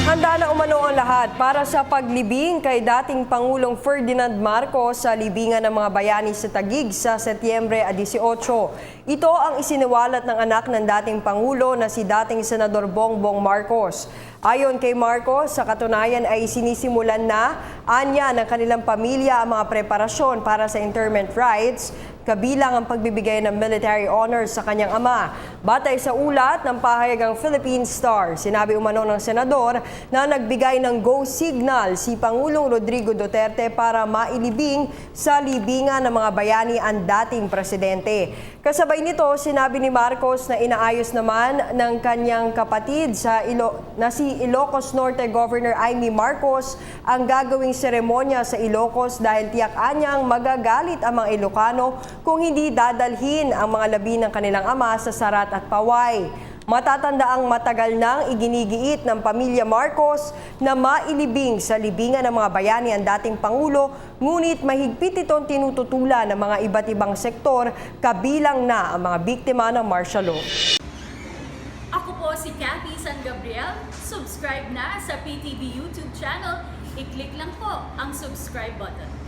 Handa na umano ang lahat para sa paglibing kay dating Pangulong Ferdinand Marcos sa libingan ng mga bayani sa Taguig sa Setyembre 18. Ito ang isiniwalat ng anak ng dating Pangulo na si dating Senador Bongbong Marcos. Ayon kay Marcos, sa katunayan ay sinisimulan na anya ng kanilang pamilya ang mga preparasyon para sa interment rites, kabilang ang pagbibigay ng military honors sa kanyang ama. Batay sa ulat ng pahayagang Philippine Star, sinabi umano ng senador na nagbigay ng go signal si Pangulong Rodrigo Duterte para mailibing sa libingan ng mga bayani ang dating presidente. Kasabay nito, sinabi ni Marcos na inaayos naman ng kanyang kapatid na si Ilocos Norte Governor Amy Marcos ang gagawing seremonya sa Ilocos dahil tiyak anyang magagalit ang mga Ilocano kung hindi dadalhin ang mga labi ng kanilang ama sa Sarat at Paway. Matatandaang matagal nang iginigiit ng pamilya Marcos na mailibing sa libingan ng mga bayani ang dating Pangulo, ngunit mahigpit itong tinututulan ng mga iba't ibang sektor, kabilang na ang mga biktima ng martial law. Ako po si Cathy San Gabriel. Subscribe na sa PTV YouTube channel. I-click lang po ang subscribe button.